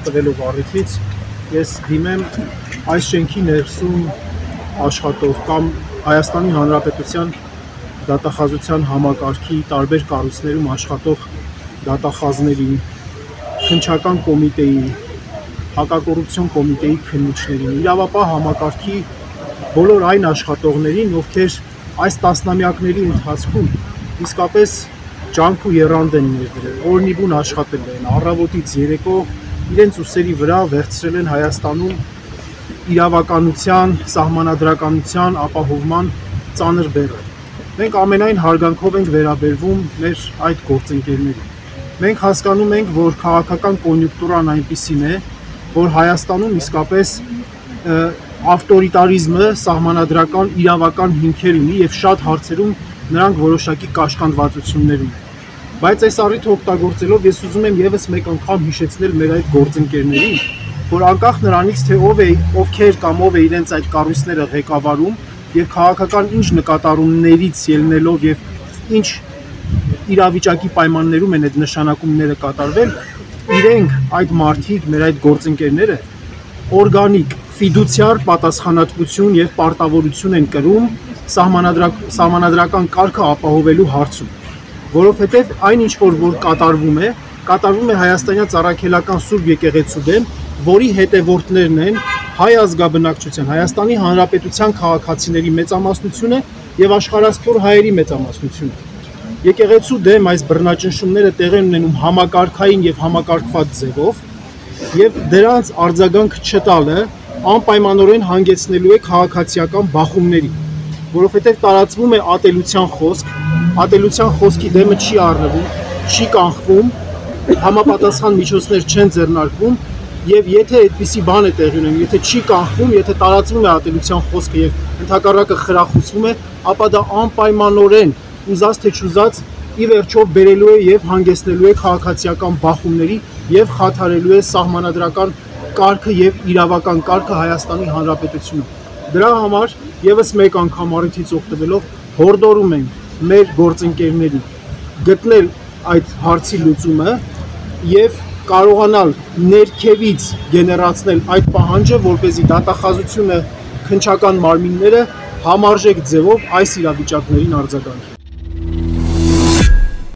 օգտվելով առիթից ես դիմեմ այս շենքի ներսում աշխատող կամ Հայաստանի Հանրապետության դատախազության համակարգի տարբեր կառույցներում աշխատող դատախազներին, քննչական կոմիտեի, հակակոռուպցիոն կոմիտեի քննիչներին, իրավապահ համակարգի բոլոր այն աշխատողներին, ովքեր այս տասնամյակների ընթացքում իսկապես ջանք ու եռանդ են ներդրել, օրնիբուն աշխատել են, առավոտից երեկո իրենց ուսերի վրա վերցրել են Հայաստանում իրավականության, սահմանադրականության ապահովման ծանր բեռը։ Մենք ամենայն հարգանքով ենք վերաբերվում մեր այդ գործընկերներին։ Մենք հասկանում ենք, որ քաղաքական կոնյունկտուրան այնպիսին է, որ Հայաստանում իսկապես ավտորիտարիզմը սահմանադրական իրավական հիմքեր ունի եւ շատ հարցերում նրանք որոշակի կաշկանդվածություններ ունեն։ Բայց այս առիթը օգտագործելով ես ուզում եմ եւս մեկ անգամ հիշեցնել մեր այդ գործընկերներին, որ անկախ նրանից թե ովքեր կամ ով է իրենց այդ կառույցները ղեկավարում եւ քաղաքական ինչ նկատառումներից ելնելով եւ ինչ իրավիճակի պայմաններում են այդ նշանակումները կատարվել, իրենք այդ մարդիկ, մեր այդ գործընկերները օրգանիկ, ֆիդուցիար պատասխանատվություն եւ պարտավորություն են կրում սահմանադրական կարգը ապահովելու հարցում, որովհետեւ այն ինչ որ կատարվում է հայաստանյան առաքելական Սուրբ եկեղեցու դեմ, որի հետևորդներն են հայ ազգաբնակչության, Հայաստանի Հանրապետության քաղաքացիների մեծամասնությունը եւ աշխարհասփյուռ հայերի մեծամասնությունը։ Եկեղեցու դեմ այս բռնաճնշումները տեղի են ունենում համակարգային եւ համակարգված ձևով, եւ դրանց արձագանք չտալը անպայմանորեն հանգեցնելու է քաղաքացիական բախումների, որովհետեւ տարածվում է ատելության խոսք, ատելության խոսքի դեմը չի առնվում, չի կանխվում, համապատասխան միջոցներ չեն ձեռնարկվում, եւ եթե այդպիսի բան է տեղի ունենում, եթե չի կանխվում, եթե տարածվում է ատելության խոսքը եւ ընդհակառակը խրախուսվում է, ապա դա անպայմանորեն ուզած թե չուզած ի վերջո բերելու է եւ հանգեցնելու է քաղաքացիական բախումների եւ խաթարելու է սահմանադրական կարգը եւ իրավական կարգը Հայաստանի Հանրապետությունում։ Դրա համար եւս մեկ անգամ առիթից օգտվելով հորդորում ենք մեր գործընկերներին գտնել այդ հարցի լուծումը եւ կարողանալ ներքևից գեներացնել այդ պահանջը, որպեսզի դատախազությունը, քննչական մարմինները համարժեք ձևով այս իրավիճակներին արձագանքեն։